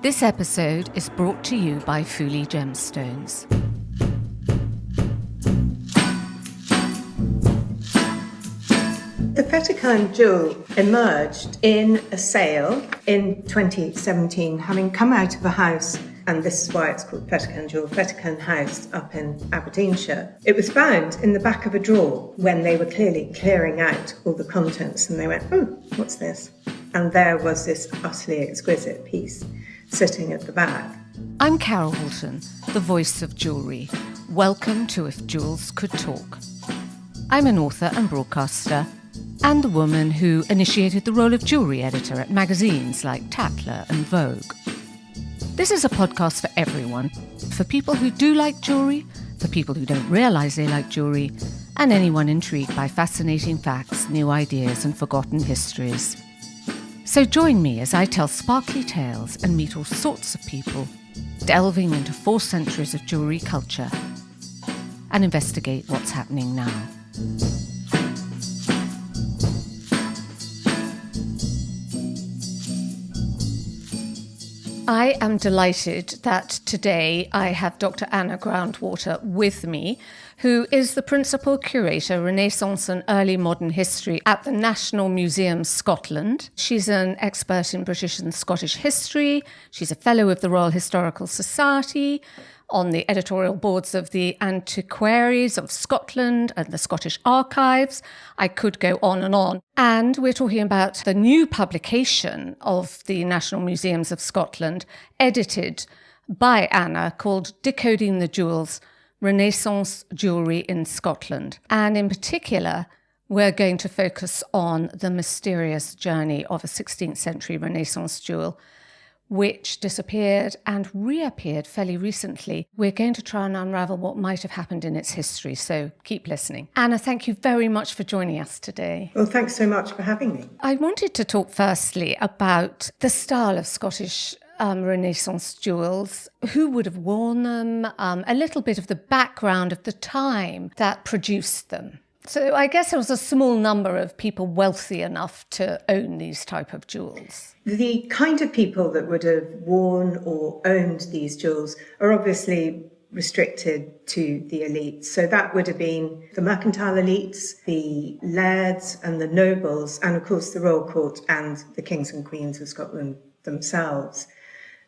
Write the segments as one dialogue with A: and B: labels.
A: This episode is brought to you by Fuli Gemstones.
B: The Fettercairn Jewel emerged in a sale in 2017, having come out of a house, and this is why it's called Fettercairn Jewel, Fettercairn House up in Aberdeenshire. It was found in the back of a drawer when they were clearly clearing out all the contents, and they went, what's this? And there was this utterly exquisite piece sitting at the back.
A: I'm Carol Woolton, the voice of jewellery. Welcome to If Jewels Could Talk. I'm an author and broadcaster, and the woman who initiated the role of jewellery editor at magazines like Tatler and Vogue. This is a podcast for everyone, for people who do like jewellery, for people who don't realise they like jewellery, and anyone intrigued by fascinating facts, new ideas and forgotten histories. So join me as I tell sparkly tales and meet all sorts of people, delving into 4 centuries of jewellery culture and investigate what's happening now. I am delighted that today I have Dr Anna Groundwater with me, who is the Principal Curator, Renaissance and Early Modern History at the National Museum Scotland. She's an expert in British and Scottish history. She's a Fellow of the Royal Historical Society, on the editorial boards of the Antiquaries of Scotland and the Scottish Archives. I could go on and on. And we're talking about the new publication of the National Museums of Scotland, edited by Anna, called Decoding the Jewels, Renaissance Jewellery in Scotland. And in particular, we're going to focus on the mysterious journey of a 16th century Renaissance jewel, which disappeared and reappeared fairly recently. We're going to try and unravel what might have happened in its history, so keep listening. Anna, thank you very much for joining us today.
B: Well, thanks so much for having me.
A: I wanted to talk firstly about the style of Scottish Renaissance jewels, who would have worn them, a little bit of the background of the time that produced them. So I guess there was a small number of people wealthy enough to own these type of jewels.
B: The kind of people that would have worn or owned these jewels are obviously restricted to the elites. So that would have been the mercantile elites, the lairds and the nobles, and of course the royal court and the kings and queens of Scotland themselves.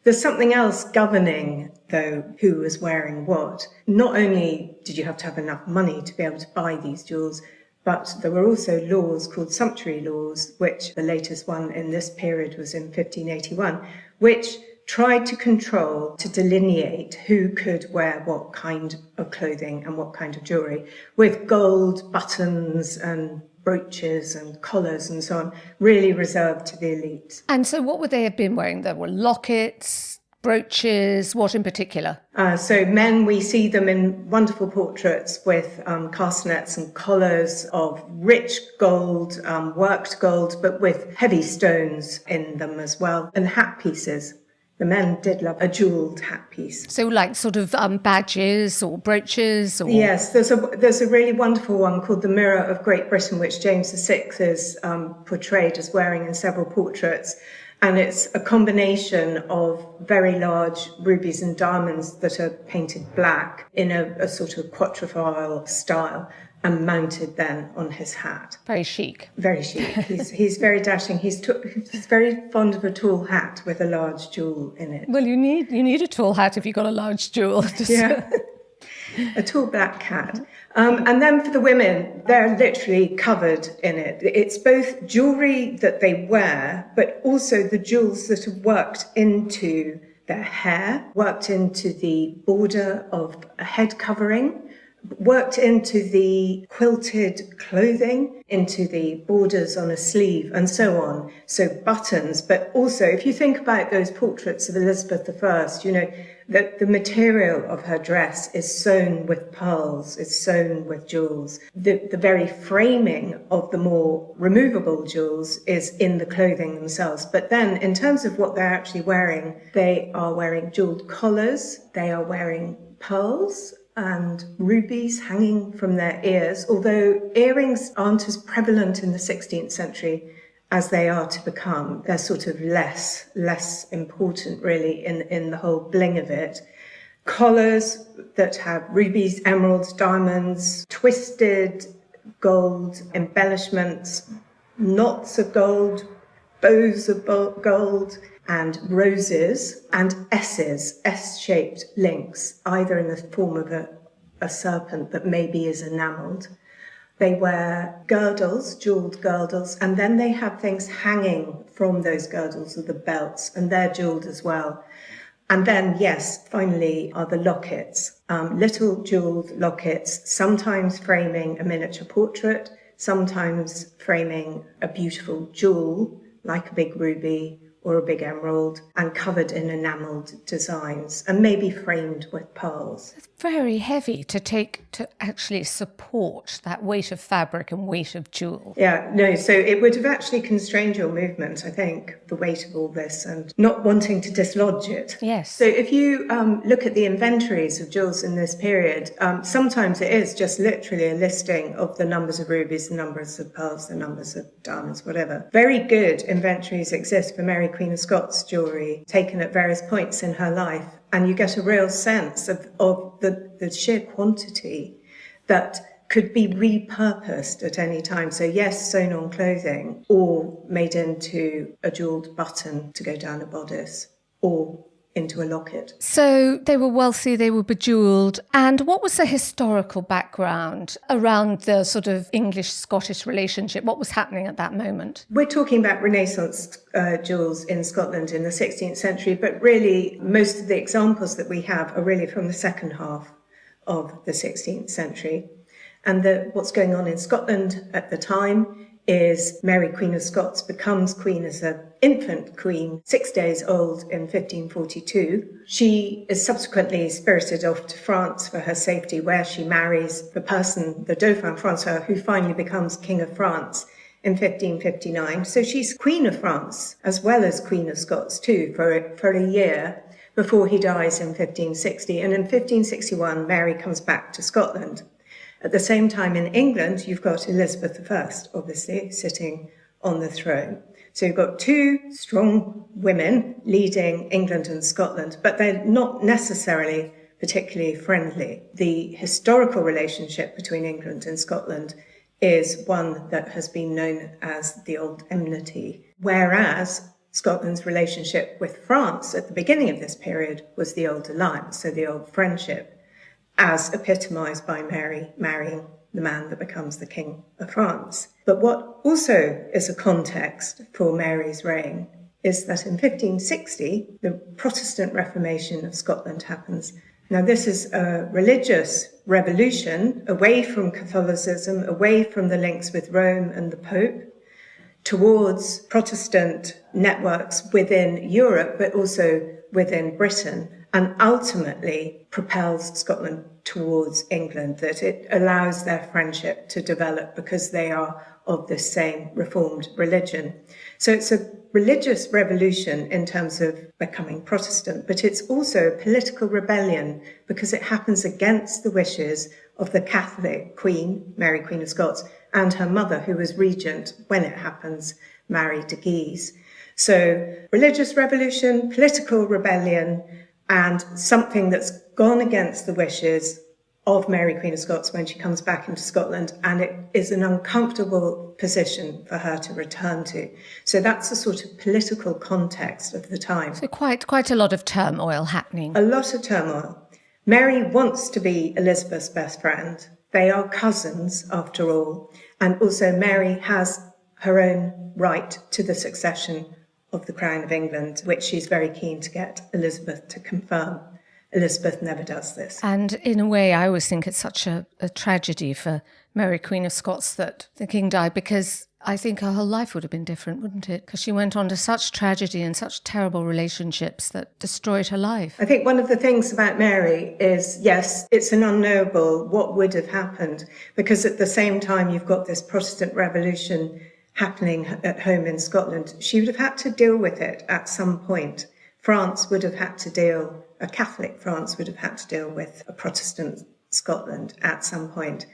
B: There's something else governing, though, who was wearing what. Not only did you have to have enough money to be able to buy these jewels, but there were also laws called sumptuary laws, which the latest one in this period was in 1581, which tried to control, to delineate who could wear what kind of clothing and what kind of jewellery, with gold buttons and brooches and collars and so on, really reserved to the elite.
A: And so what would they have been wearing? There were lockets, brooches, what in particular?
B: So men, we see them in wonderful portraits with castanets and collars of rich gold, worked gold, but with heavy stones in them as well, and hat pieces. The men did love a jewelled hat piece.
A: So like sort of badges or brooches? Or...
B: Yes, there's a really wonderful one called the Mirror of Great Britain, which James VI is portrayed as wearing in several portraits. And it's a combination of very large rubies and diamonds that are painted black in a sort of quatrefoil style, and mounted then on his hat.
A: Very chic.
B: Very chic. He's very dashing. He's very fond of a tall hat with a large jewel in it.
A: Well, you need a tall hat if you've got a large jewel.
B: Yeah, a tall black hat. And then for the women, they're literally covered in it. It's both jewellery that they wear, but also the jewels that are worked into their hair, worked into the border of a head covering, worked into the quilted clothing, into the borders on a sleeve, and so on. So buttons, but also, if you think about those portraits of Elizabeth I, the material of her dress is sewn with pearls, it's sewn with jewels. The very framing of the more removable jewels is in the clothing themselves. But then, in terms of what they're actually wearing, they are wearing jewelled collars, they are wearing pearls, and rubies hanging from their ears, although earrings aren't as prevalent in the 16th century as they are to become. They're sort of less important really in the whole bling of it. Collars that have rubies, emeralds, diamonds, twisted gold embellishments, knots of gold, bows of gold, and roses, and S's, S-shaped links, either in the form of a serpent that maybe is enamelled. They wear girdles, jewelled girdles, and then they have things hanging from those girdles of the belts, and they're jewelled as well. And then, yes, finally are the lockets, little jewelled lockets, sometimes framing a miniature portrait, sometimes framing a beautiful jewel, like a big ruby or a big emerald, and covered in enamelled designs, and maybe framed with pearls.
A: It's very heavy to actually support that weight of fabric and weight of jewel.
B: Yeah, no, so it would have actually constrained your movement, I think, the weight of all this, and not wanting to dislodge it.
A: Yes.
B: So if you look at the inventories of jewels in this period, sometimes it is just literally a listing of the numbers of rubies, the numbers of pearls, the numbers of diamonds, whatever. Very good inventories exist for Mary Queen of Scots jewellery, taken at various points in her life, and you get a real sense of the sheer quantity that could be repurposed at any time. So yes, sewn on clothing, or made into a jewelled button to go down a bodice, or into a locket.
A: So they were wealthy, they were bejewelled. And what was the historical background around the sort of English-Scottish relationship? What was happening at that moment?
B: We're talking about Renaissance jewels in Scotland in the 16th century, but really most of the examples that we have are really from the second half of the 16th century. And what's going on in Scotland at the time is Mary Queen of Scots becomes queen as an infant queen, 6 days old in 1542. She is subsequently spirited off to France for her safety, where she marries the Dauphin Francois, who finally becomes King of France in 1559. So she's Queen of France as well as Queen of Scots too for a year before he dies in 1560. And in 1561, Mary comes back to Scotland. At the same time in England, you've got Elizabeth I, obviously, sitting on the throne. So you've got two strong women leading England and Scotland, but they're not necessarily particularly friendly. The historical relationship between England and Scotland is one that has been known as the Old Enmity, whereas Scotland's relationship with France at the beginning of this period was the Old Alliance, so the Old Friendship, as epitomised by Mary marrying the man that becomes the King of France. But what also is a context for Mary's reign is that in 1560, the Protestant Reformation of Scotland happens. Now, this is a religious revolution away from Catholicism, away from the links with Rome and the Pope, towards Protestant networks within Europe, but also within Britain, and ultimately propels Scotland towards England, that it allows their friendship to develop because they are of the same reformed religion. So it's a religious revolution in terms of becoming Protestant, but it's also a political rebellion because it happens against the wishes of the Catholic Queen, Mary Queen of Scots, and her mother, who was regent when it happens, Mary de Guise. So religious revolution, political rebellion, and something that's gone against the wishes of Mary Queen of Scots when she comes back into Scotland, and it is an uncomfortable position for her to return to. So that's the sort of political context of the time.
A: So quite a lot of turmoil happening.
B: A lot of turmoil. Mary wants to be Elizabeth's best friend. They are cousins, after all. And also Mary has her own right to the succession of the Crown of England, which she's very keen to get Elizabeth to confirm. Elizabeth never does this.
A: And in a way, I always think it's such a tragedy for Mary Queen of Scots that the king died, because I think her whole life would have been different, wouldn't it? Because she went on to such tragedy and such terrible relationships that destroyed her life.
B: I think one of the things about Mary is, yes, it's an unknowable what would have happened, because at the same time you've got this Protestant revolution happening at home in Scotland. She would have had to deal with it at some point. France would have had to deal, a Catholic France would have had to deal with a Protestant Scotland at some point.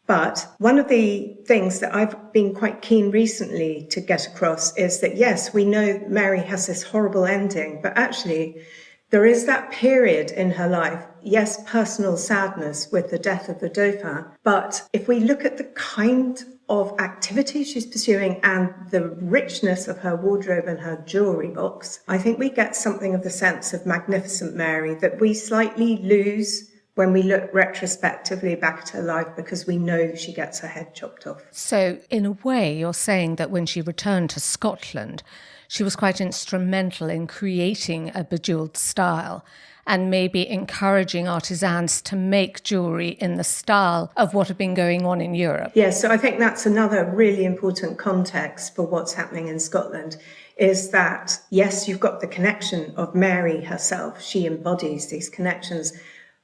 B: But one of the things that I've been quite keen recently to get across is that, yes, we know Mary has this horrible ending, but actually there is that period in her life, yes, personal sadness with the death of the Dauphin, but if we look at the kind of activity she's pursuing and the richness of her wardrobe and her jewellery box, I think we get something of the sense of Magnificent Mary that we slightly lose when we look retrospectively back at her life, because we know she gets her head chopped off.
A: So in a way, you're saying that when she returned to Scotland, she was quite instrumental in creating a bejewelled style and maybe encouraging artisans to make jewellery in the style of what had been going on in Europe.
B: Yes, so I think that's another really important context for what's happening in Scotland, is that, yes, you've got the connection of Mary herself. She embodies these connections.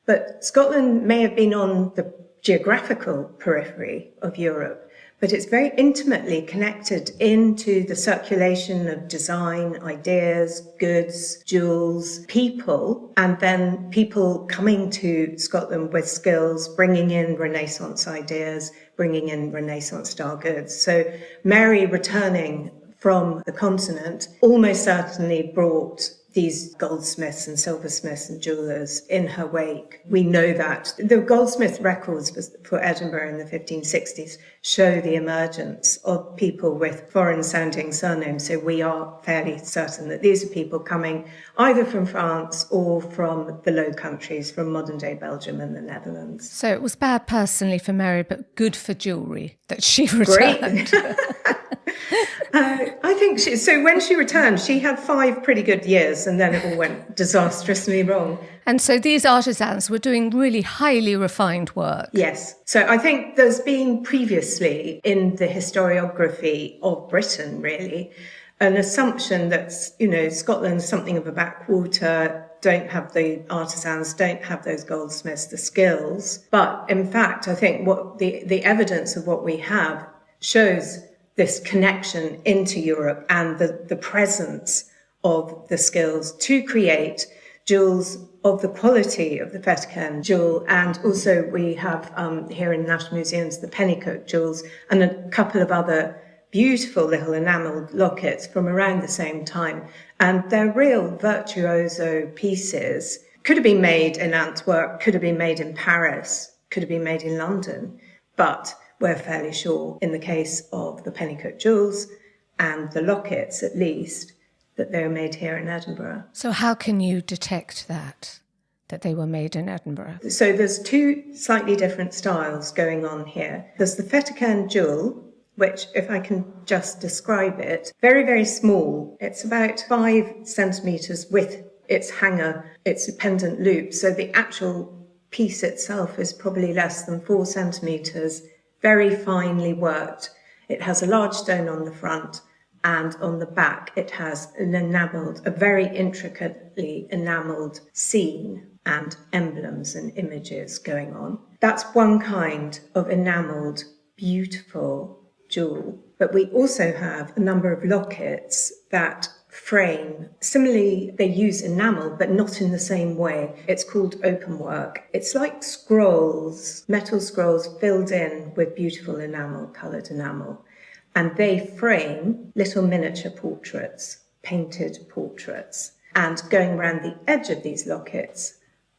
B: But Scotland may have been on the geographical periphery of Europe, but it's very intimately connected into the circulation of design, ideas, goods, jewels, people, and then people coming to Scotland with skills, bringing in Renaissance ideas, bringing in Renaissance-style goods. So Mary returning from the continent almost certainly brought these goldsmiths and silversmiths and jewellers in her wake. We know that. The goldsmith records for Edinburgh in the 1560s show the emergence of people with foreign-sounding surnames, so we are fairly certain that these are people coming either from France or from the Low Countries, from modern-day Belgium and the Netherlands.
A: So it was bad personally for Mary, but good for jewellery that she returned.
B: Great. I think so when she returned, she had 5 pretty good years, and then it all went disastrously wrong.
A: And so these artisans were doing really highly refined work.
B: Yes. So I think there's been previously in the historiography of Britain, really, an assumption that, Scotland's something of a backwater, don't have the artisans, don't have those goldsmiths, the skills. But in fact, I think what the evidence of what we have shows this connection into Europe and the presence of the skills to create jewels of the quality of the Fettercairn Jewel. And also we have here in the National Museums the Pennycook jewels and a couple of other beautiful little enamelled lockets from around the same time. And they're real virtuoso pieces. Could have been made in Antwerp, could have been made in Paris, could have been made in London, but we're fairly sure, in the case of the Pennycook jewels and the lockets at least, that they were made here in Edinburgh.
A: So how can you detect that they were made in Edinburgh?
B: So there's 2 slightly different styles going on here. There's the Fettercairn Jewel, which, if I can just describe it, very, very small. It's about 5 centimetres with its hanger, its pendant loop. So the actual piece itself is probably less than 4 centimetres. Very finely worked. It has a large stone on the front, and on the back it has a very intricately enamelled scene and emblems and images going on. That's one kind of enamelled, beautiful jewel. But we also have a number of lockets that frame. Similarly, they use enamel, but not in the same way. It's called open work. It's like scrolls, metal scrolls filled in with beautiful enamel, coloured enamel. And they frame little miniature portraits, painted portraits. And going around the edge of these lockets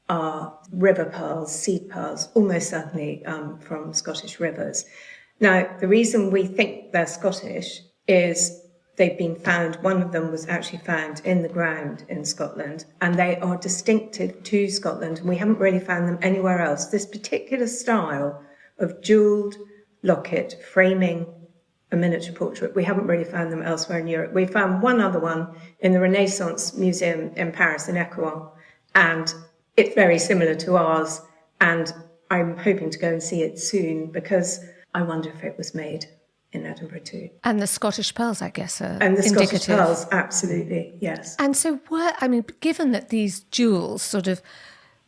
B: are river pearls, seed pearls, almost certainly from Scottish rivers. Now, the reason we think they're Scottish is they've been found, one of them was actually found in the ground in Scotland, and they are distinctive to Scotland, and we haven't really found them anywhere else. This particular style of jewelled locket framing a miniature portrait, we haven't really found them elsewhere in Europe. We found one other one in the Renaissance Museum in Paris, in Cowan, and it's very similar to ours, and I'm hoping to go and see it soon, because I wonder if it was made in Edinburgh too.
A: And the Scottish pearls, I guess, are
B: and the
A: indicative.
B: Scottish pearls, absolutely, yes.
A: And so given that these jewels sort of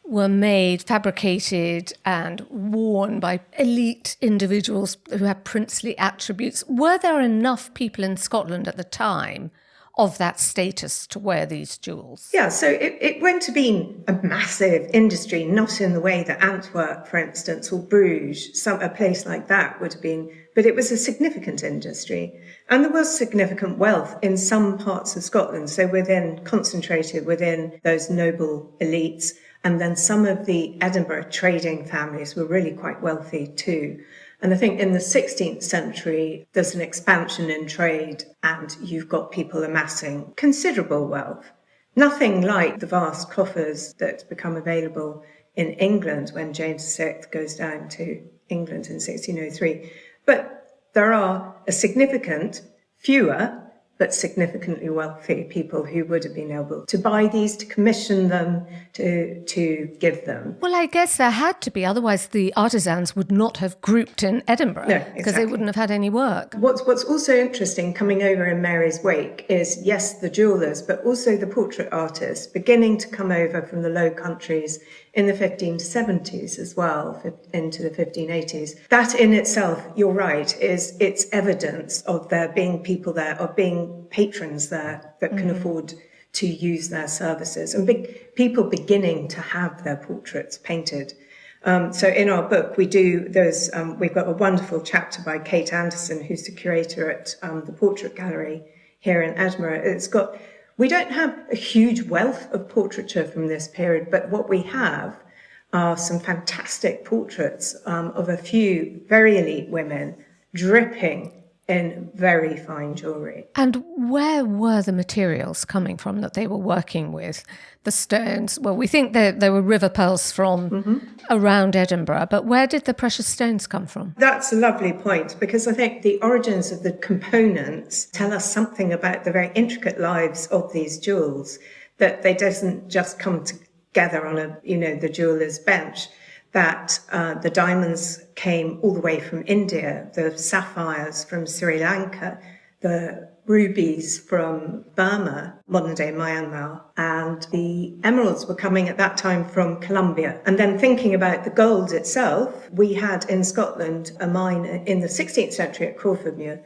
A: were made, fabricated and worn by elite individuals who had princely attributes, were there enough people in Scotland at the time of that status to wear these jewels?
B: Yeah, so it won't have been a massive industry, not in the way that Antwerp, for instance, or Bruges, a place like that would have been, but it was a significant industry. And there was significant wealth in some parts of Scotland, so concentrated within those noble elites. And then some of the Edinburgh trading families were really quite wealthy too. And I think in the 16th century, there's an expansion in trade and you've got people amassing considerable wealth. Nothing like the vast coffers that become available in England when James VI goes down to England in 1603. But there are a significant, fewer, but significantly wealthy people who would have been able to buy these, to commission them, to give them.
A: Well, I guess there had to be, otherwise the artisans would not have grouped in Edinburgh,
B: No,
A: because they wouldn't have had any work.
B: What's also interesting coming over in Mary's wake is, yes, the jewellers, but also the portrait artists beginning to come over from the Low Countries in the 1570s as well, into the 1580s. That in itself, you're right, it's evidence of there being people there, of being patrons there that can afford to use their services, and people beginning to have their portraits painted. So in our book, we've got a wonderful chapter by Kate Anderson, who's the curator at the Portrait Gallery here in Edinburgh. We don't have a huge wealth of portraiture from this period, but what we have are some fantastic portraits of a few very elite women dripping in very fine jewellery.
A: And where were the materials coming from that they were working with? The stones, well, we think there were river pearls from around Edinburgh, but where did the precious stones come from?
B: That's a lovely point, because I think the origins of the components tell us something about the very intricate lives of these jewels, that they doesn't just come together on the jeweller's bench. That the diamonds came all the way from India, the sapphires from Sri Lanka, the rubies from Burma, modern-day Myanmar, and the emeralds were coming at that time from Colombia. And then thinking about the gold itself, we had in Scotland a mine in the 16th century at Crawfordmuir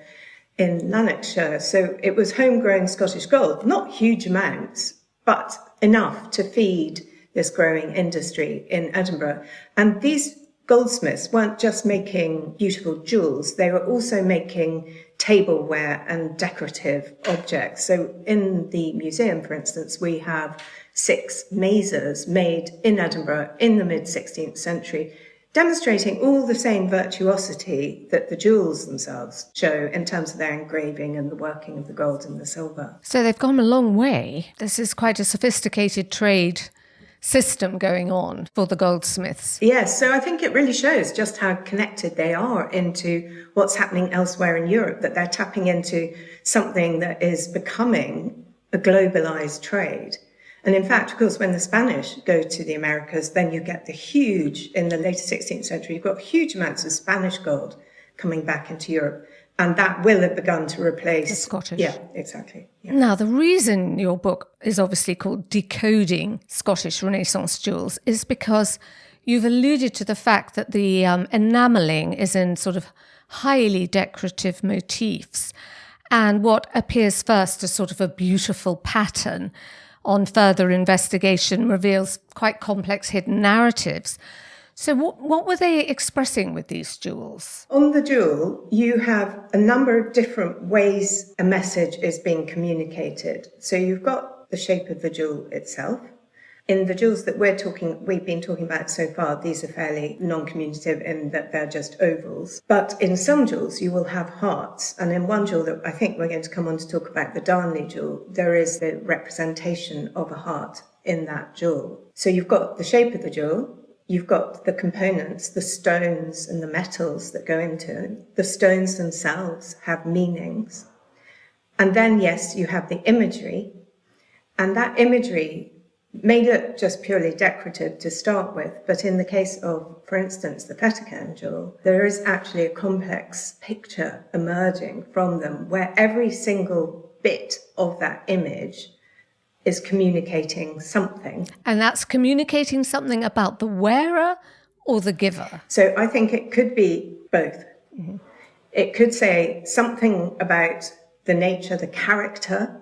B: in Lanarkshire. So it was homegrown Scottish gold, not huge amounts, but enough to feed this growing industry in Edinburgh. And these goldsmiths weren't just making beautiful jewels, they were also making tableware and decorative objects. So in the museum, for instance, we have 6 mazers made in Edinburgh in the mid-16th century, demonstrating all the same virtuosity that the jewels themselves show in terms of their engraving and the working of the gold and the silver.
A: So they've gone a long way. This is quite a sophisticated trade system going on for the goldsmiths.
B: Yes, so I think it really shows just how connected they are into what's happening elsewhere in Europe, that they're tapping into something that is becoming a globalized trade. And in fact, of course, when the Spanish go to the Americas, then you get in the later 16th century, you've got huge amounts of Spanish gold coming back into Europe. And that will have begun to replace
A: the Scottish.
B: Yeah, exactly. Yeah.
A: Now, the reason your book is obviously called Decoding Scottish Renaissance Jewels is because you've alluded to the fact that the enamelling is in sort of highly decorative motifs. And what appears first as sort of a beautiful pattern on further investigation reveals quite complex hidden narratives. So what were they expressing with these jewels?
B: On the jewel, you have a number of different ways a message is being communicated. So you've got the shape of the jewel itself. In the jewels that we've been talking about so far, these are fairly non-communicative in that they're just ovals. But in some jewels, you will have hearts. And in one jewel that I think we're going to come on to talk about, the Darnley jewel, there is the representation of a heart in that jewel. So you've got the shape of the jewel. You've got the components, the stones and the metals that go into it. The stones themselves have meanings. And then, yes, you have the imagery. And that imagery may look just purely decorative to start with, but in the case of, for instance, the Fettercairn Jewel, there is actually a complex picture emerging from them where every single bit of that image is communicating something.
A: And that's communicating something about the wearer or the giver?
B: So I think it could be both. It could say something about the nature, the character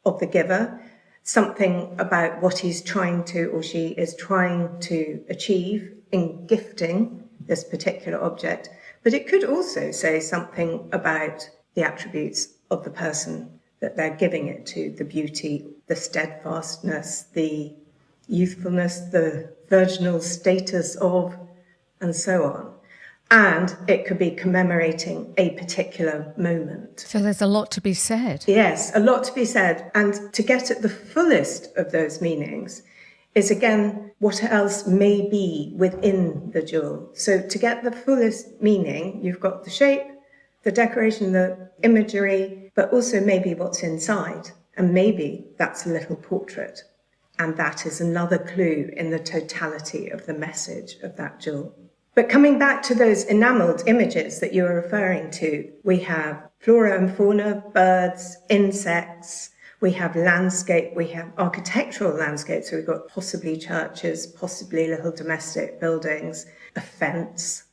B: of the giver, something about what he's trying to, or she is trying to achieve in gifting this particular object. But it could also say something about the attributes of the person that they're giving it to, the beauty, the steadfastness, the youthfulness, the virginal status of, and so on. And it could be commemorating a particular moment.
A: So there's a lot to be said.
B: Yes, a lot to be said. And to get at the fullest of those meanings is, again, what else may be within the jewel. So to get the fullest meaning, you've got the shape, the decoration, the imagery, but also maybe what's inside. And maybe that's a little portrait. And that is another clue in the totality of the message of that jewel. But coming back to those enamelled images that you were referring to, we have flora and fauna, birds, insects, we have landscape, we have architectural landscape, so we've got possibly churches, possibly little domestic buildings, a fence,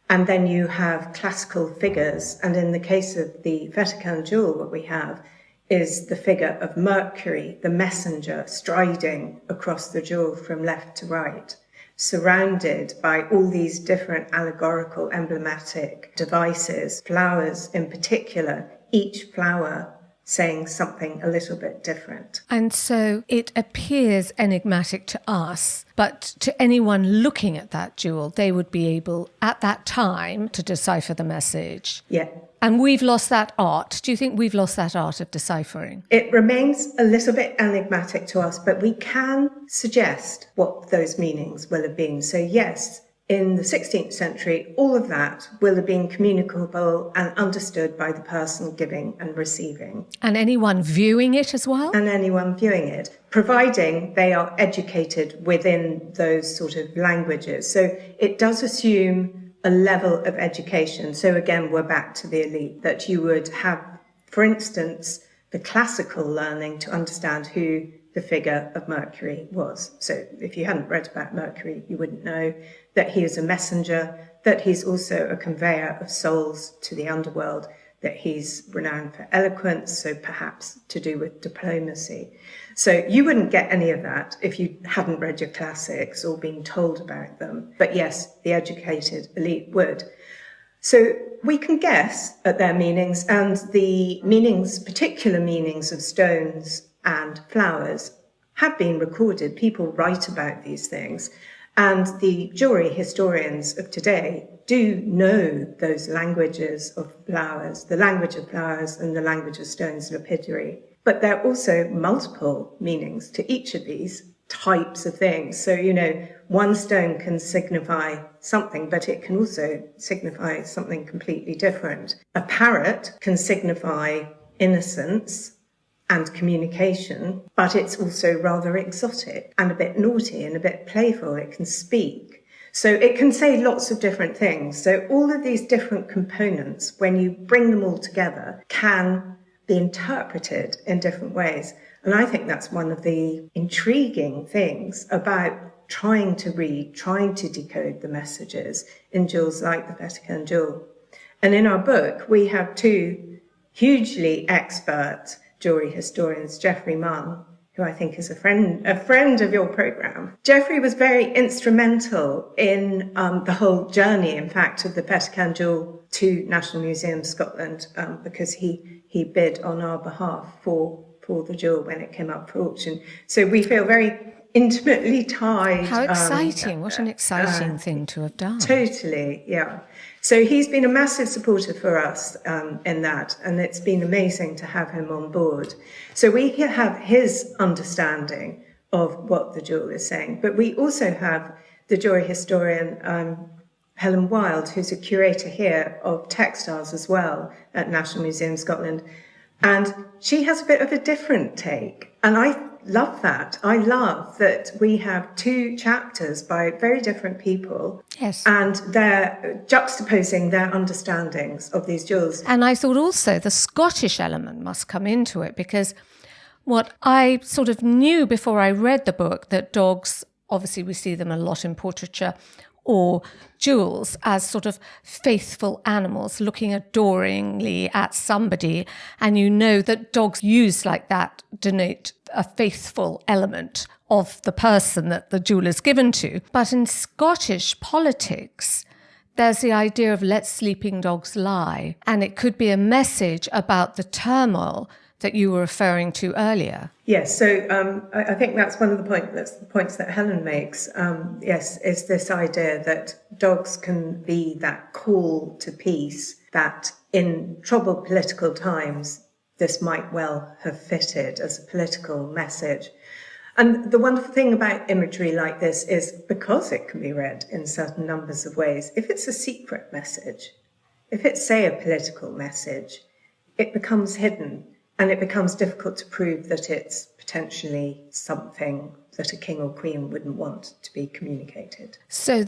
B: and then you have classical figures. And in the case of the Fettercairn Jewel, what we have is the figure of Mercury, the messenger, striding across the jewel from left to right, surrounded by all these different allegorical, emblematic devices, flowers in particular, each flower saying something a little bit different.
A: And so it appears enigmatic to us, but to anyone looking at that jewel, they would be able, at that time, to decipher the message.
B: Yeah.
A: And we've lost that art. Do you think we've lost that art of deciphering?
B: It remains a little bit enigmatic to us, but we can suggest what those meanings will have been. So yes, in the 16th century, all of that will have been communicable and understood by the person giving and receiving.
A: And anyone viewing it as well?
B: And anyone viewing it, providing they are educated within those sort of languages. So it does assume a level of education. So again, we're back to the elite, that you would have, for instance, the classical learning to understand who the figure of Mercury was. So if you hadn't read about Mercury, you wouldn't know that he is a messenger, that he's also a conveyor of souls to the underworld, that he's renowned for eloquence, so perhaps to do with diplomacy. So you wouldn't get any of that if you hadn't read your classics or been told about them. But yes, the educated elite would. So we can guess at their meanings, and the meanings, particular meanings of stones and flowers have been recorded. People write about these things. And the jewellery historians of today do know those languages of flowers, the language of flowers and the language of stones, lapidary. But there are also multiple meanings to each of these types of things. So, one stone can signify something, but it can also signify something completely different. A parrot can signify innocence and communication, but it's also rather exotic and a bit naughty and a bit playful. It can speak. So it can say lots of different things. So all of these different components, when you bring them all together, can be interpreted in different ways. And I think that's one of the intriguing things about trying to read, trying to decode the messages in jewels like the Fettercairn Jewel. And in our book, we have two hugely expert jewellery historians, Geoffrey Munn, who I think is a friend of your programme. Geoffrey was very instrumental in the whole journey, in fact, of the Fettercairn Jewel to National Museum Scotland, because he bid on our behalf for the jewel when it came up for auction. So we feel very intimately tied.
A: How exciting. What an exciting thing to have done.
B: Totally, yeah. So he's been a massive supporter for us in that, and it's been amazing to have him on board. So we have his understanding of what the jewel is saying, but we also have the jewellery historian Helen Wilde, who's a curator here of textiles as well at National Museum Scotland, and she has a bit of a different take, and I love that. I love that we have two chapters by very different people.
A: Yes.
B: And they're juxtaposing their understandings of these jewels.
A: And I thought also the Scottish element must come into it, because what I sort of knew before I read the book, that dogs, obviously we see them a lot in portraiture, or jewels as sort of faithful animals looking adoringly at somebody. And you know that dogs used like that denote a faithful element of the person that the jewel is given to. But in Scottish politics, there's the idea of let sleeping dogs lie. And it could be a message about the turmoil that you were referring to earlier.
B: Yes, so I think that's one of the points that Helen makes. Yes, is this idea that dogs can be that call to peace, that in troubled political times, this might well have fitted as a political message. And the wonderful thing about imagery like this is because it can be read in certain numbers of ways, if it's a secret message, if it's, say, a political message, it becomes hidden. And it becomes difficult to prove that it's potentially something that a king or queen wouldn't want to be communicated.
A: So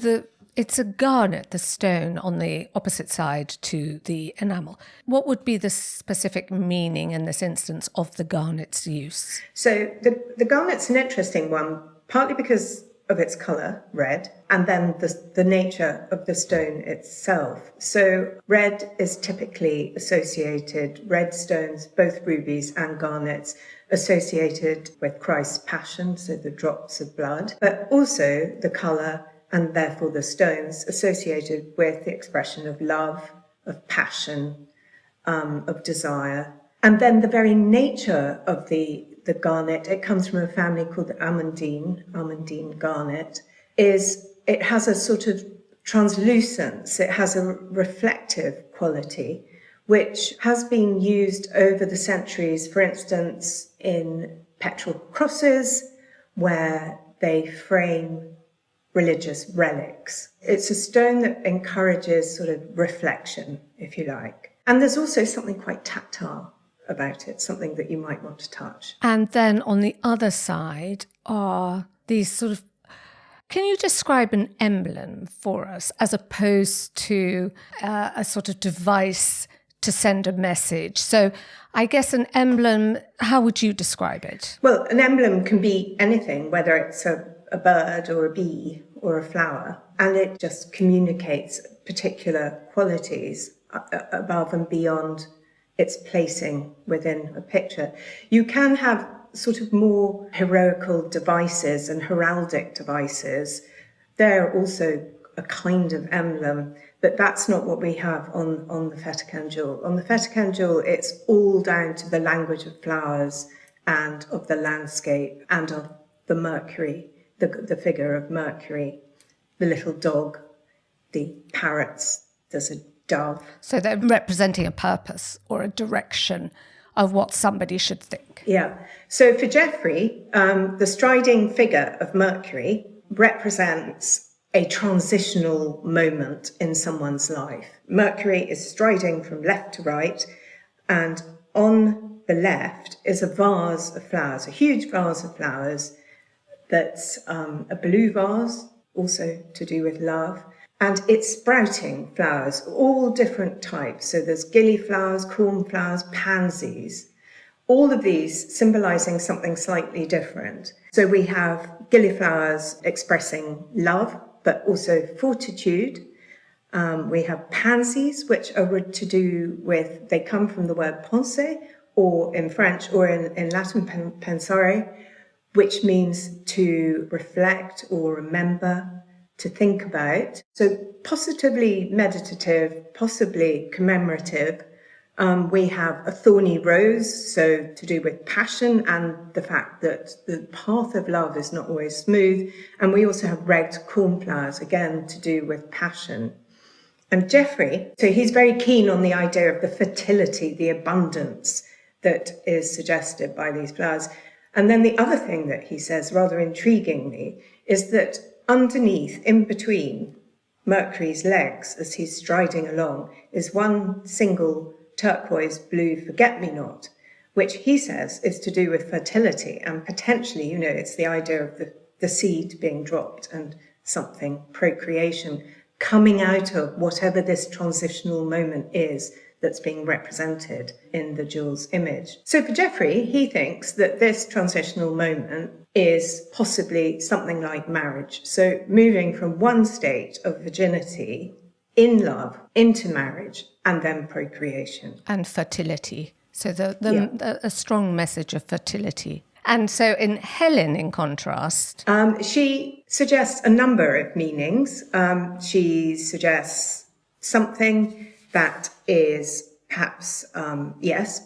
A: it's a garnet, the stone, on the opposite side to the enamel. What would be the specific meaning in this instance of the garnet's use?
B: So the garnet's an interesting one, partly because of its colour, red, and then the nature of the stone itself. So red is typically associated, red stones, both rubies and garnets, associated with Christ's passion, so the drops of blood, but also the colour and therefore the stones associated with the expression of love, of passion, of desire. And then the very nature of the garnet, it comes from a family called the Amandine garnet, it has a sort of translucence, it has a reflective quality, which has been used over the centuries, for instance, in petrol crosses, where they frame religious relics. It's a stone that encourages sort of reflection, if you like. And there's also something quite tactile about it, something that you might want to touch.
A: And then on the other side are these sort of, can you describe an emblem for us as opposed to a sort of device to send a message? So I guess an emblem, how would you describe it?
B: Well, an emblem can be anything, whether it's a bird or a bee or a flower, and it just communicates particular qualities above and beyond its placing within a picture. You can have sort of more heroical devices and heraldic devices. They're also a kind of emblem, but that's not what we have on the Fettercairn Jewel. On the Fettercairn Jewel, it's all down to the language of flowers and of the landscape and of the Mercury, the figure of Mercury, the little dog, the parrots, there's a dove.
A: So they're representing a purpose or a direction of what somebody should think.
B: Yeah. So for Geoffrey, the striding figure of Mercury represents a transitional moment in someone's life. Mercury is striding from left to right, and on the left is a vase of flowers, a huge vase of flowers that's a blue vase, also to do with love. And it's sprouting flowers, all different types. So there's gillyflowers, cornflowers, pansies, all of these symbolizing something slightly different. So we have gillyflowers expressing love, but also fortitude. We have pansies, which are to do with, they come from the word penser, or in French, or in Latin, pensare, which means to reflect or remember, to think about. So positively meditative, possibly commemorative. We have a thorny rose, so to do with passion and the fact that the path of love is not always smooth. And we also have red cornflowers, again, to do with passion. And Geoffrey, so he's very keen on the idea of the fertility, the abundance that is suggested by these flowers. And then the other thing that he says, rather intriguingly, is that underneath, in between Mercury's legs, as he's striding along, is one single turquoise blue forget-me-not, which he says is to do with fertility. And potentially, it's the idea of the seed being dropped and something, procreation, coming out of whatever this transitional moment is that's being represented in the jewel's image. So for Geoffrey, he thinks that this transitional moment is possibly something like marriage. So moving from one state of virginity in love into marriage and then procreation.
A: And fertility. So a strong message of fertility. And so in Helen, in contrast...
B: she suggests a number of meanings. She suggests something that is perhaps,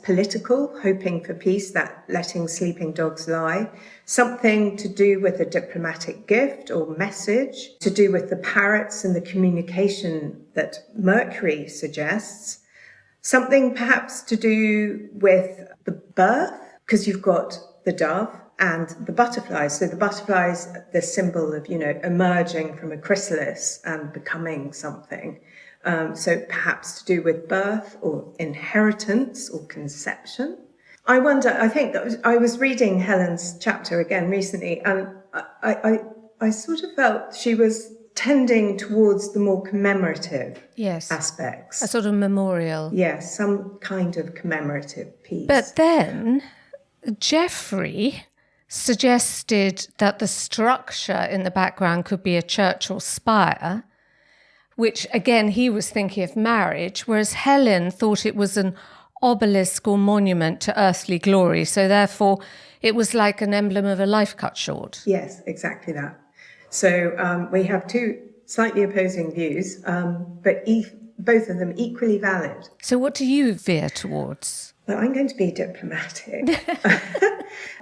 B: political, hoping for peace, that letting sleeping dogs lie. Something to do with a diplomatic gift or message, to do with the parrots and the communication that Mercury suggests. Something perhaps to do with the birth, because you've got the dove and the butterflies. So the butterflies, the symbol of, emerging from a chrysalis and becoming something. So perhaps to do with birth or inheritance or conception. I wonder, I was reading Helen's chapter again recently, and I sort of felt she was tending towards the more commemorative aspects.
A: A sort of memorial.
B: Yes, some kind of commemorative piece.
A: But then Geoffrey suggested that the structure in the background could be a church or spire, which again he was thinking of marriage, whereas Helen thought it was an obelisk or monument to earthly glory. So therefore it was like an emblem of a life cut short.
B: Yes, exactly that. So we have two slightly opposing views, but both of them equally valid.
A: So what do you veer towards?
B: Well, I'm going to be diplomatic.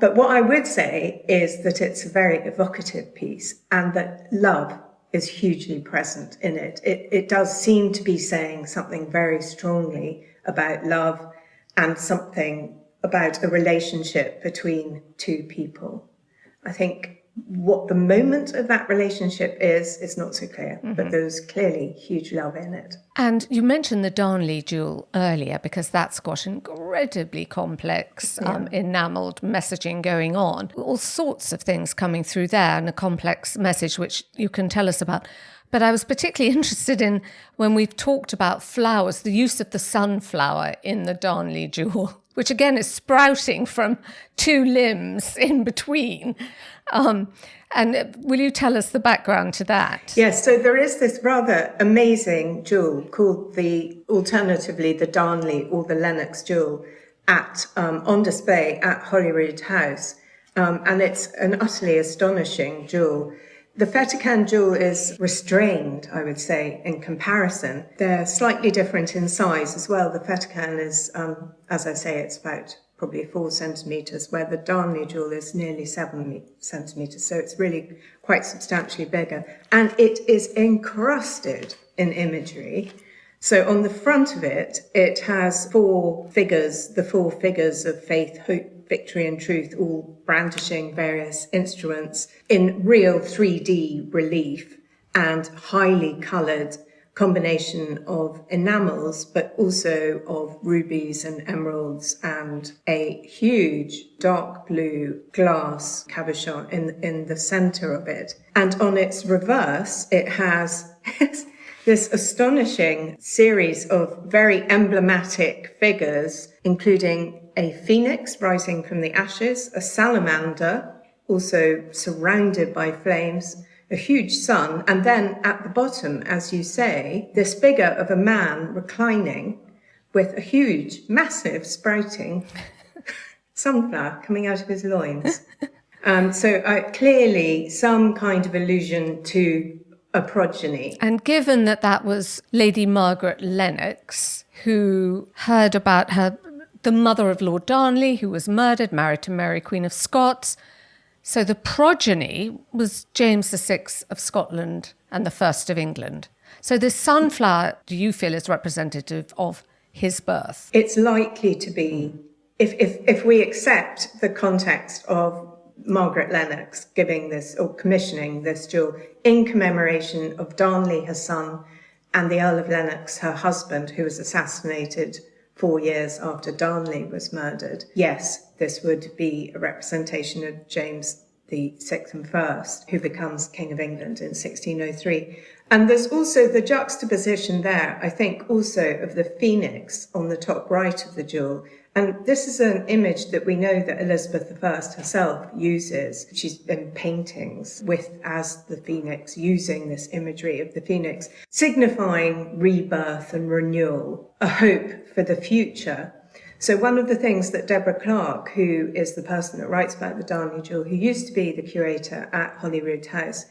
B: But what I would say is that it's a very evocative piece and that love is hugely present in it. It does seem to be saying something very strongly about love and something about a relationship between two people. I think what the moment of that relationship is not so clear, but there's clearly huge love in it.
A: And you mentioned the Darnley jewel earlier, because that's got incredibly complex enamelled messaging going on. All sorts of things coming through there and a complex message which you can tell us about. But I was particularly interested in, when we've talked about flowers, the use of the sunflower in the Darnley jewel, which again is sprouting from two limbs in between. And will you tell us the background to that?
B: Yes, so there is this rather amazing jewel called alternatively the Darnley or the Lennox jewel on display at Holyrood House. And it's an utterly astonishing jewel. The Fettercairn Jewel is restrained, I would say, in comparison. They're slightly different in size as well. The Fettercairn is, as I say, it's about probably 4 centimetres, where the Darnley Jewel is nearly 7 centimetres. So it's really quite substantially bigger. And it is encrusted in imagery. So on the front of it, it has the 4 figures of faith, hope, victory and truth, all brandishing various instruments in real 3D relief and highly coloured combination of enamels, but also of rubies and emeralds, and a huge dark blue glass cabochon in the centre of it. And on its reverse, it has this astonishing series of very emblematic figures, including a phoenix rising from the ashes, a salamander, also surrounded by flames, a huge sun, and then at the bottom, as you say, this figure of a man reclining with a huge, massive, sprouting sunflower coming out of his loins. So clearly some kind of allusion to a progeny.
A: And given that was Lady Margaret Lennox, who heard about the mother of Lord Darnley, who was murdered, married to Mary, Queen of Scots. So the progeny was James VI of Scotland and the first of England. So this sunflower, do you feel, is representative of his birth?
B: It's likely to be, if we accept the context of Margaret Lennox giving this or commissioning this jewel in commemoration of Darnley, her son, and the Earl of Lennox, her husband, who was assassinated 4 years after Darnley was murdered. Yes, this would be a representation of James VI and First, who becomes King of England in 1603. And there's also the juxtaposition there, I think, also of the phoenix on the top right of the jewel And this is an image that we know that Elizabeth I herself uses. She's in paintings as the phoenix, using this imagery of the phoenix, signifying rebirth and renewal, a hope for the future. So one of the things that Deborah Clark, who is the person that writes about the Darnley Jewel, who used to be the curator at Holyrood House,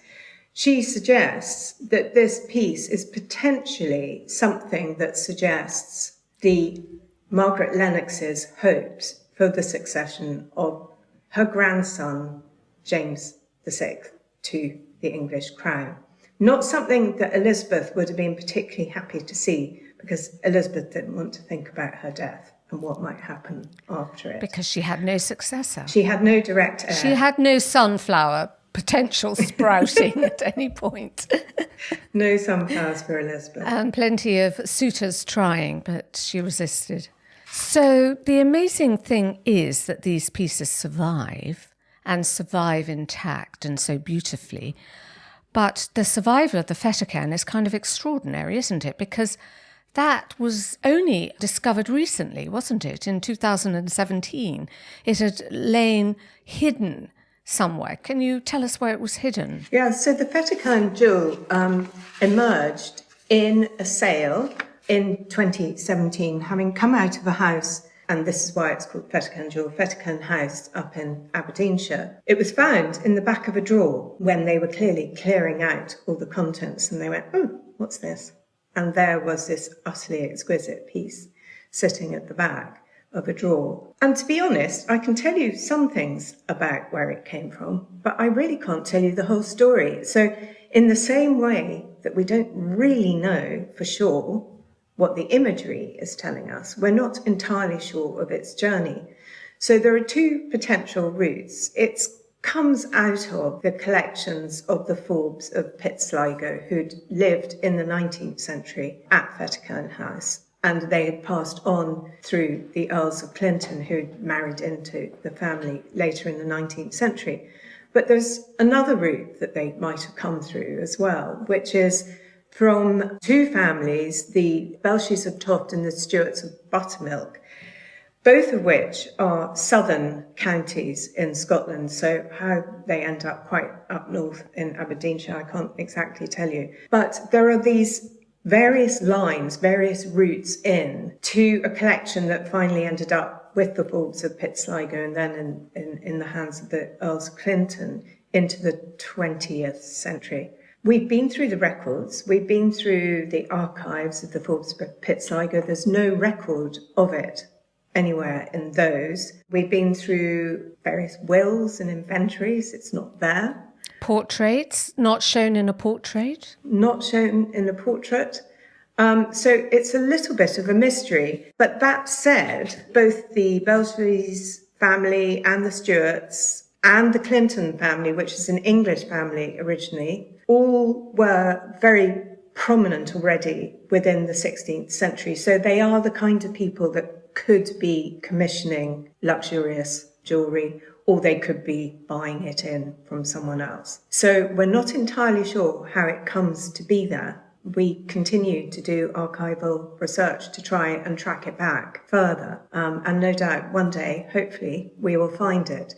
B: she suggests that this piece is potentially something that suggests the Margaret Lennox's hopes for the succession of her grandson, James VI, to the English crown. Not something that Elizabeth would have been particularly happy to see, because Elizabeth didn't want to think about her death and what might happen after it.
A: Because she had no successor.
B: She had no direct heir.
A: She had no sunflower potential sprouting at any point.
B: No sunflowers for Elizabeth.
A: And plenty of suitors trying, but she resisted. So the amazing thing is that these pieces survive, and survive intact and so beautifully. But the survival of the Fettercairn is kind of extraordinary, isn't it? Because that was only discovered recently, wasn't it? In 2017. It had lain hidden somewhere. Can you tell us where it was hidden?
B: Yeah, so the Fettercairn Jewel emerged in a sale in 2017, having come out of a house, and this is why it's called Fettercairn Jewel, Fettercairn House up in Aberdeenshire. It was found in the back of a drawer when they were clearly clearing out all the contents, and they went, oh, what's this? And there was this utterly exquisite piece sitting at the back of a drawer. And to be honest, I can tell you some things about where it came from, but I really can't tell you the whole story. So in the same way that we don't really know for sure what the imagery is telling us, we're not entirely sure of its journey. So there are two potential routes. It comes out of the collections of the Forbes of Pitsligo, who'd lived in the 19th century at Fettercairn House, and they had passed on through the Earls of Clinton, who'd married into the family later in the 19th century. But there's another route that they might have come through as well, which is from two families, the Belshies of Toft and the Stuarts of Buttermilk, both of which are southern counties in Scotland. So how they end up quite up north in Aberdeenshire, I can't exactly tell you. But there are these various lines, various routes in to a collection that finally ended up with the Forbes of Pitsligo and then in the hands of the Earls of Clinton into the 20th century. We've been through the records, we've been through the archives of the Forbes of Pitsligo. There's no record of it anywhere in those. We've been through various wills and inventories, it's not there.
A: Portraits, not shown in a portrait?
B: Not shown in a portrait. So it's a little bit of a mystery. But that said, both the Belshies family and the Stuarts and the Clinton family, which is an English family originally, all were very prominent already within the 16th century. So they are the kind of people that could be commissioning luxurious jewellery, or they could be buying it in from someone else. So we're not entirely sure how it comes to be there. We continue to do archival research to try and track it back further. And no doubt one day, hopefully, we will find it.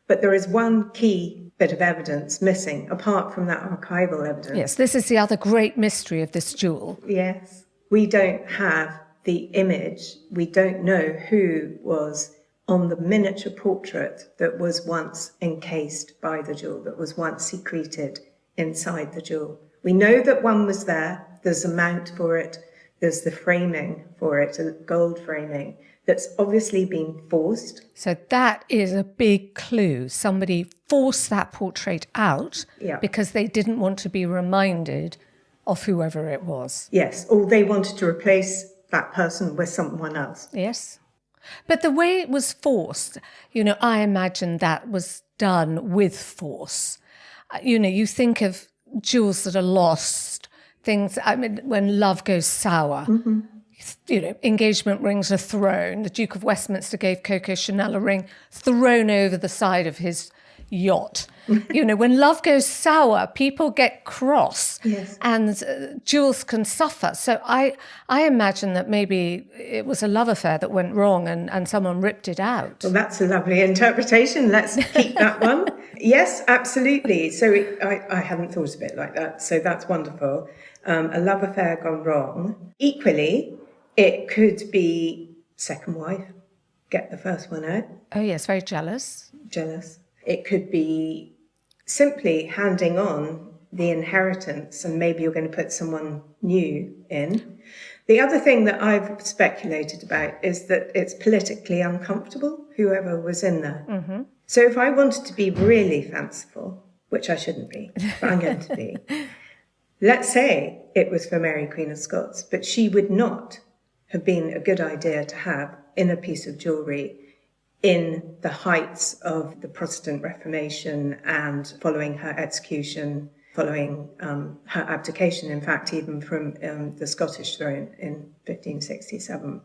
B: But there is one key bit of evidence missing, apart from that archival evidence.
A: Yes, this is the other great mystery of this jewel.
B: Yes. We don't have the image. We don't know who was on the miniature portrait that was once encased by the jewel, that was once secreted inside the jewel. We know that one was there. There's a mount for it. There's the framing for it, a gold framing, that's obviously been forced.
A: So that is a big clue. Somebody forced that portrait out because they didn't want to be reminded of whoever it was.
B: Yes, or they wanted to replace that person with someone else.
A: Yes. But the way it was forced, I imagine that was done with force. You think of jewels that are lost, things, when love goes sour. Mm-hmm. Engagement rings are thrown. The Duke of Westminster gave Coco Chanel a ring thrown over the side of his yacht. You know, when love goes sour, people get cross,
B: yes,
A: and jewels can suffer. So I imagine that maybe it was a love affair that went wrong and someone ripped it out.
B: well, that's a lovely interpretation. Let's keep that one. Yes, absolutely. So I hadn't thought of it like that. So that's wonderful. A love affair gone wrong. Equally, it could be second wife, get the first one out.
A: Oh yes, very jealous.
B: Jealous. It could be simply handing on the inheritance, and maybe you're going to put someone new in. The other thing that I've speculated about is that it's politically uncomfortable, whoever was in there.
A: Mm-hmm.
B: So if I wanted to be really fanciful, which I shouldn't be, but I'm going to be, let's say it was for Mary, Queen of Scots, but she would not have been a good idea to have in a piece of jewellery in the heights of the Protestant Reformation and following her execution, following her abdication, in fact, even from the Scottish throne in 1567.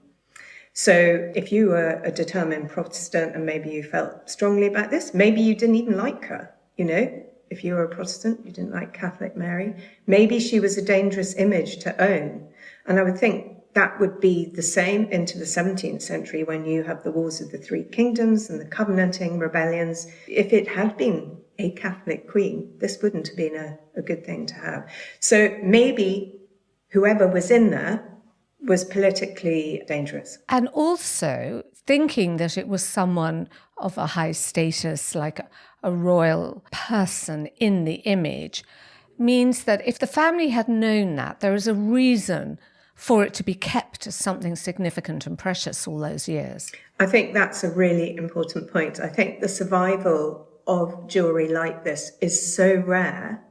B: So if you were a determined Protestant and maybe you felt strongly about this, maybe you didn't even like her, you know. If you were a Protestant, you didn't like Catholic Mary, maybe she was a dangerous image to own. And I would think that would be the same into the 17th century when you have the Wars of the Three Kingdoms and the Covenanting rebellions. If it had been a Catholic queen, this wouldn't have been a good thing to have. So maybe whoever was in there was politically dangerous.
A: And also thinking that it was someone of a high status, like a royal person in the image, means that if the family had known that, there is a reason for it to be kept as something significant and precious all those years.
B: I think that's a really important point. I think the survival of jewellery like this is so rare.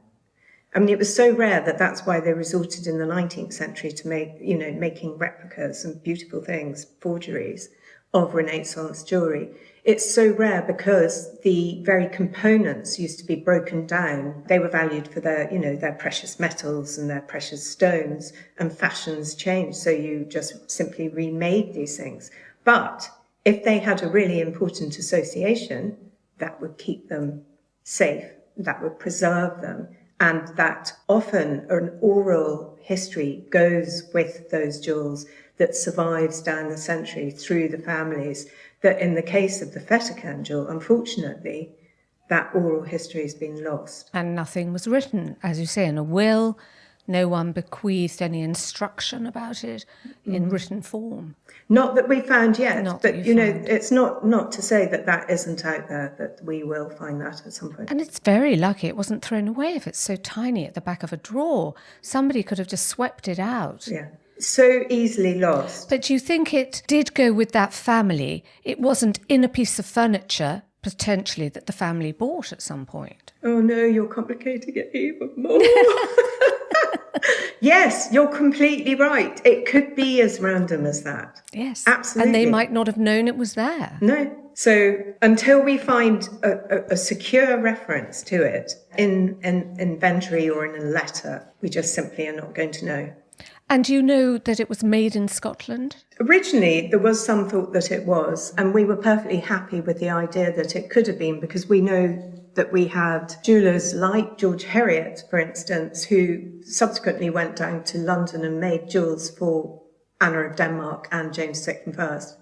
B: I mean, it was so rare that that's why they resorted in the 19th century to making replicas and beautiful things, forgeries of Renaissance jewellery. It's so rare because the very components used to be broken down. They were valued for their precious metals and their precious stones, and fashions changed. So you just simply remade these things. But if they had a really important association, that would keep them safe, that would preserve them. And that often an oral history goes with those jewels that survives down the century through the families, that in the case of the Fettercairn Jewel, unfortunately, that oral history has been lost.
A: And nothing was written, as you say, in a will. No one bequeathed any instruction about it in written form.
B: Not that we found yet,
A: Not
B: but
A: that
B: you know,
A: found.
B: it's not to say that that isn't out there, that we will find that at some point.
A: And it's very lucky it wasn't thrown away if it's so tiny at the back of a drawer. Somebody could have just swept it out.
B: Yeah, so easily lost.
A: But do you think it did go with that family? It wasn't in a piece of furniture, potentially, that the family bought at some point?
B: Oh no, you're complicating it even more. Yes, you're completely right. It could be as random as that.
A: Yes.
B: Absolutely.
A: And they might not have known it was there.
B: No. So until we find a secure reference to it in an inventory or in a letter, we just simply are not going to know.
A: And you know that it was made in Scotland?
B: Originally, there was some thought that it was, and we were perfectly happy with the idea that it could have been, because we know that we had jewellers like George Heriot, for instance, who subsequently went down to London and made jewels for Anna of Denmark and James VI first.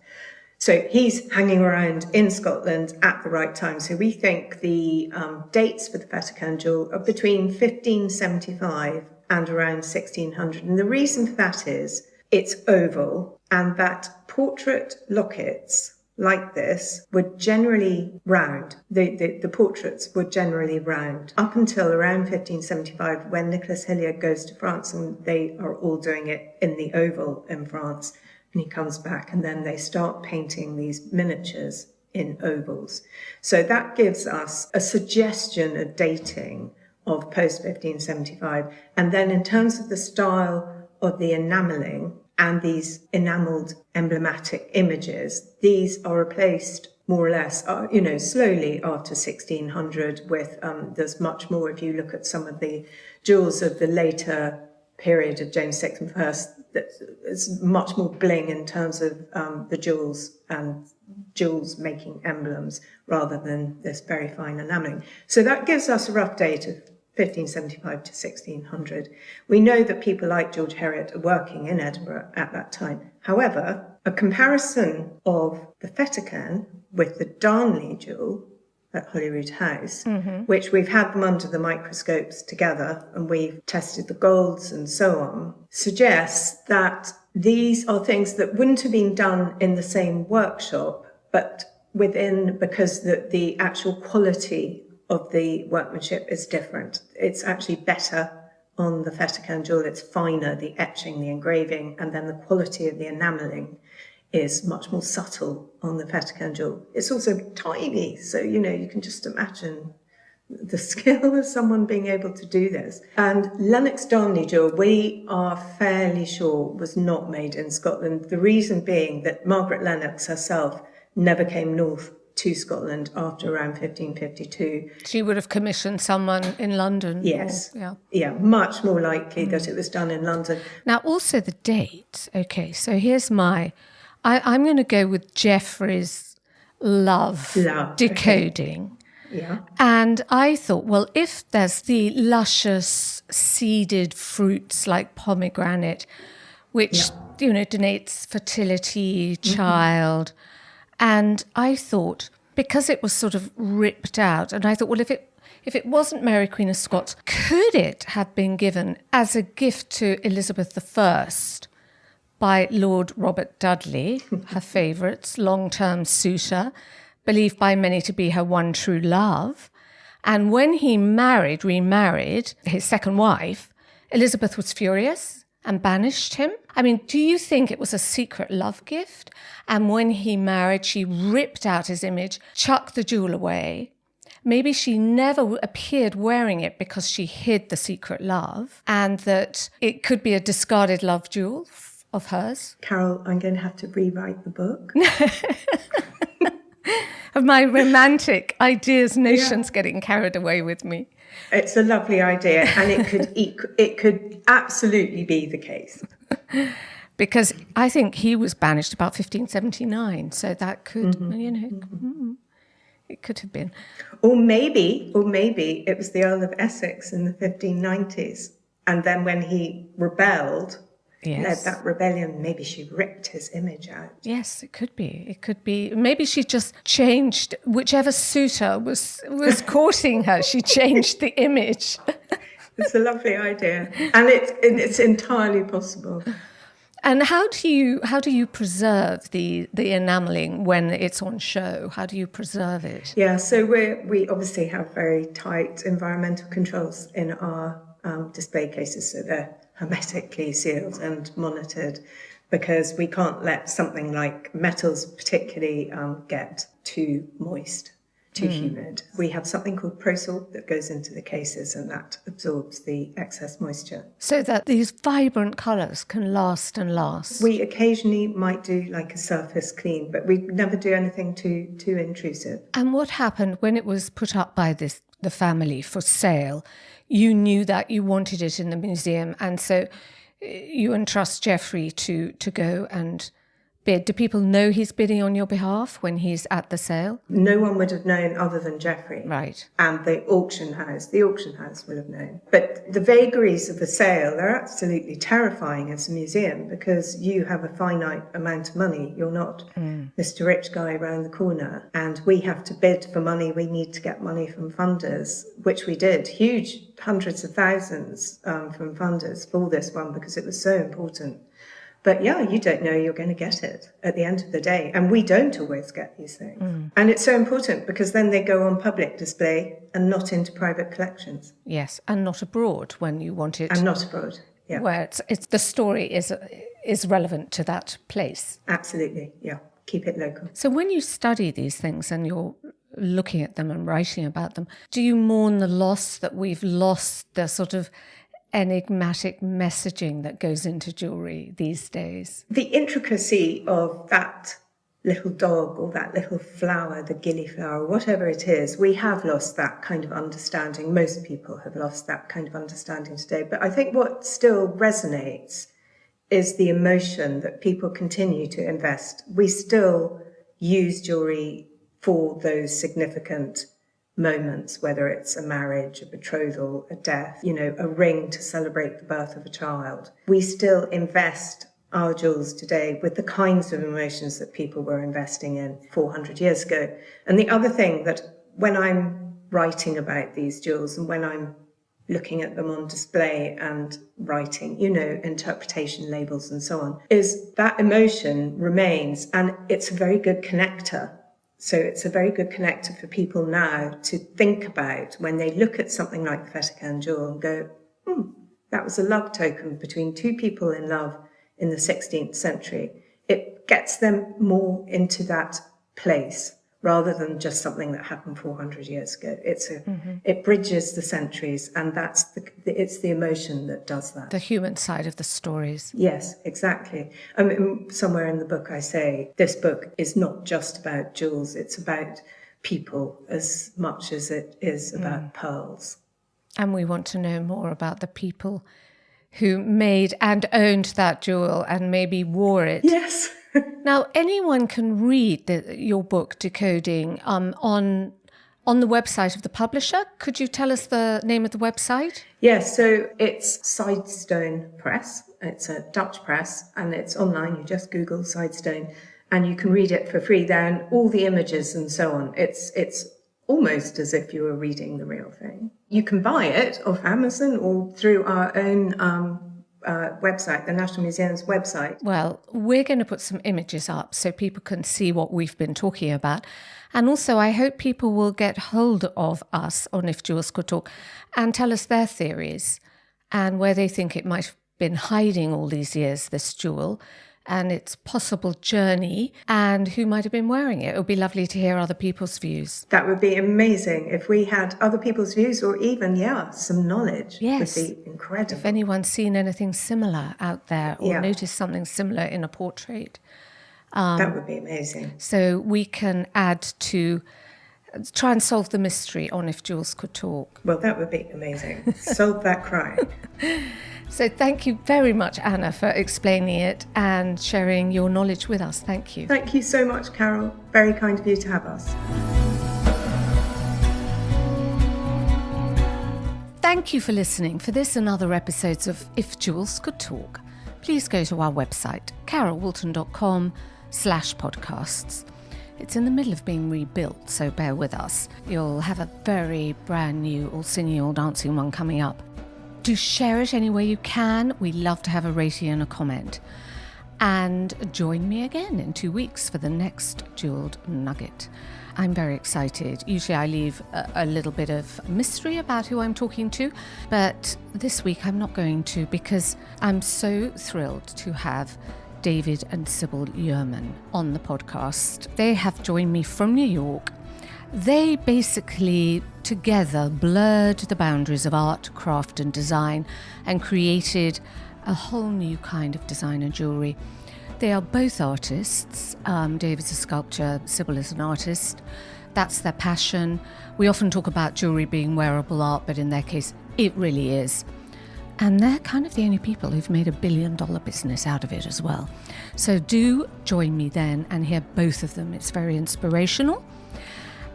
B: So he's hanging around in Scotland at the right time. So we think the dates for the Fettercairn Jewel are between 1575 and around 1600. And the reason for that is it's oval, and that portrait lockets like this were generally round. The portraits were generally round up until around 1575, when Nicholas Hilliard goes to France, and they are all doing it in the oval in France. And he comes back, and then they start painting these miniatures in ovals. So that gives us a suggestion, a dating of post-1575. And then in terms of the style of the enamelling and these enamelled emblematic images, these are replaced more or less, slowly after 1600 with, there's much more if you look at some of the jewels of the later period of James VI I that is much more bling in terms of the jewels and jewels making emblems rather than this very fine enamelling. So that gives us a rough date of 1575 to 1600. We know that people like George Heriot are working in Edinburgh at that time. However, a comparison of the Fettercairn with the Darnley jewel at Holyrood House, which we've had them under the microscopes together and we've tested the golds and so on, suggests that these are things that wouldn't have been done in the same workshop, but because the actual quality of the workmanship is different. It's actually better on the Fettercairn jewel. It's finer, the etching, the engraving, and then the quality of the enamelling is much more subtle on the Fettercairn jewel. It's also tiny, so, you can just imagine the skill of someone being able to do this. And Lennox Darnley jewel, we are fairly sure was not made in Scotland. The reason being that Margaret Lennox herself never came north to Scotland after around 1552.
A: She would have commissioned someone in London.
B: Yes. Yeah, much more likely that it was done in London.
A: Now, also the date. Okay, so here's I'm going to go with Geoffrey's love decoding.
B: Okay. Yeah.
A: And I thought, well, if there's the luscious seeded fruits like pomegranate, which, denotes fertility, child. And I thought, because it was sort of ripped out, and I thought, well, if it wasn't Mary Queen of Scots, could it have been given as a gift to Elizabeth I by Lord Robert Dudley, her favourite, long-term suitor, believed by many to be her one true love? And when he remarried his second wife, Elizabeth was furious and banished him. I mean, do you think it was a secret love gift? And when he married, she ripped out his image, chucked the jewel away. Maybe she never appeared wearing it because she hid the secret love, and that it could be a discarded love jewel of hers.
B: Carol, I'm going to have to rewrite the book.
A: Of my romantic ideas, notions getting carried away with me.
B: It's a lovely idea, and it could absolutely be the case.
A: Because I think he was banished about 1579, so that could, it could have been.
B: Or maybe it was the Earl of Essex in the 1590s, and then when he rebelled, led that rebellion, maybe she ripped his image out.
A: Yes, it could be. It could be. Maybe she just changed, whichever suitor was courting her, she changed the image.
B: It's a lovely idea. And it's entirely possible.
A: And how do you preserve the enamelling when it's on show? How do you preserve it?
B: Yeah, so we obviously have very tight environmental controls in our display cases, so they're hermetically sealed and monitored, because we can't let something like metals particularly get too moist, too humid. We have something called Prosol that goes into the cases, and that absorbs the excess moisture.
A: So that these vibrant colours can last and last.
B: We occasionally might do like a surface clean, but we never do anything too intrusive.
A: And what happened when it was put up by the family for sale? You knew that you wanted it in the museum, and so you entrust Geoffrey to go and bid. Do people know he's bidding on your behalf when he's at the sale?
B: No one would have known other than Geoffrey.
A: Right.
B: And the auction house. The auction house will have known. But the vagaries of the sale, they're absolutely terrifying as a museum, because you have a finite amount of money. You're not Mr. Rich Guy around the corner. And we have to bid for money. We need to get money from funders, which we did. Huge hundreds of thousands from funders for this one, because it was so important. But yeah, you don't know you're going to get it at the end of the day. And we don't always get these things. And it's so important, because then they go on public display and not into private collections.
A: Yes, and not abroad when you want it.
B: And not abroad, yeah.
A: Where it's the story is relevant to that place.
B: Absolutely, yeah. Keep it local.
A: So when you study these things and you're looking at them and writing about them, do you mourn the loss that we've lost the sort of enigmatic messaging that goes into jewellery these days?
B: The intricacy of that little dog or that little flower, the gillyflower, whatever it is, we have lost that kind of understanding. Most people have lost that kind of understanding today. But I think what still resonates is the emotion that people continue to invest. We still use jewellery for those significant moments, whether it's a marriage, a betrothal, a death, a ring to celebrate the birth of a child. We still invest our jewels today with the kinds of emotions that people were investing in 400 years ago. And the other thing that when I'm writing about these jewels and when I'm looking at them on display and writing, interpretation labels and so on, is that emotion remains, and it's a very good connector. So it's a very good connector for people now to think about when they look at something like the Fettercairn Jewel and go, that was a love token between two people in love in the 16th century. It gets them more into that place rather than just something that happened 400 years ago. It bridges the centuries, and it's the emotion that does that.
A: The human side of the stories.
B: Yes, exactly. Somewhere in the book I say, this book is not just about jewels, it's about people as much as it is about pearls.
A: And we want to know more about the people who made and owned that jewel and maybe wore it.
B: Yes.
A: Now, anyone can read your book, Decoding, on the website of the publisher. Could you tell us the name of the website?
B: Yes, so it's Sidestone Press. It's a Dutch press, and it's online. You just Google Sidestone, and you can read it for free there, and all the images and so on. It's almost as if you were reading the real thing. You can buy it off Amazon or through our own website, the National Museum's website.
A: Well, we're going to put some images up so people can see what we've been talking about. And also, I hope people will get hold of us on If Jewels Could Talk and tell us their theories and where they think it might have been hiding all these years, this jewel, and its possible journey, and who might have been wearing it. It would be lovely to hear other people's views.
B: That would be amazing if we had other people's views, or even, some knowledge.
A: Yes.
B: Would be incredible.
A: If anyone's seen anything similar out there or noticed something similar in a portrait.
B: That would be amazing.
A: So we can add to, try and solve the mystery on If Jewels Could Talk.
B: Well, that would be amazing. Solve that crime.
A: So thank you very much, Anna, for explaining it and sharing your knowledge with us. Thank you.
B: Thank you so much, Carol. Very kind of you to have us.
A: Thank you for listening for this and other episodes of If Jewels Could Talk. Please go to our website, carolwoolton.com/podcasts. It's in the middle of being rebuilt, so bear with us. You'll have a very brand new, all singing, all dancing one coming up. Do share it any way you can. We love to have a rating and a comment. And join me again in 2 weeks for the next Jeweled Nugget. I'm very excited. Usually I leave a little bit of mystery about who I'm talking to, but this week I'm not going to, because I'm so thrilled to have David and Sybil Yearman on the podcast. They have joined me from New York. They basically together blurred the boundaries of art, craft and design and created a whole new kind of designer jewellery. They are both artists. David's a sculptor, Sybil is an artist. That's their passion. We often talk about jewellery being wearable art, but in their case, it really is. And they're kind of the only people who've made $1 billion business out of it as well. So do join me then and hear both of them. It's very inspirational.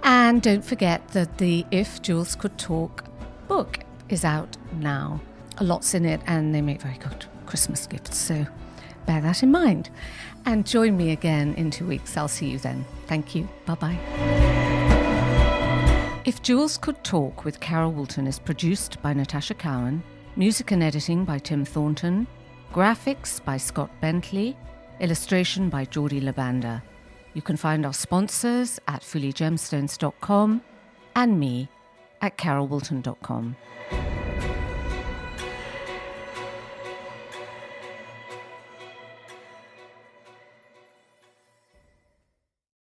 A: And don't forget that the If Jewels Could Talk book is out now. A lot's in it, and they make very good Christmas gifts. So bear that in mind. And join me again in 2 weeks. I'll see you then. Thank you. Bye-bye. If Jewels Could Talk with Carol Woolton is produced by Natasha Cowan, music and editing by Tim Thornton, graphics by Scott Bentley, illustration by Jordi Labanda. You can find our sponsors at fullygemstones.com and me at carolwoolton.com.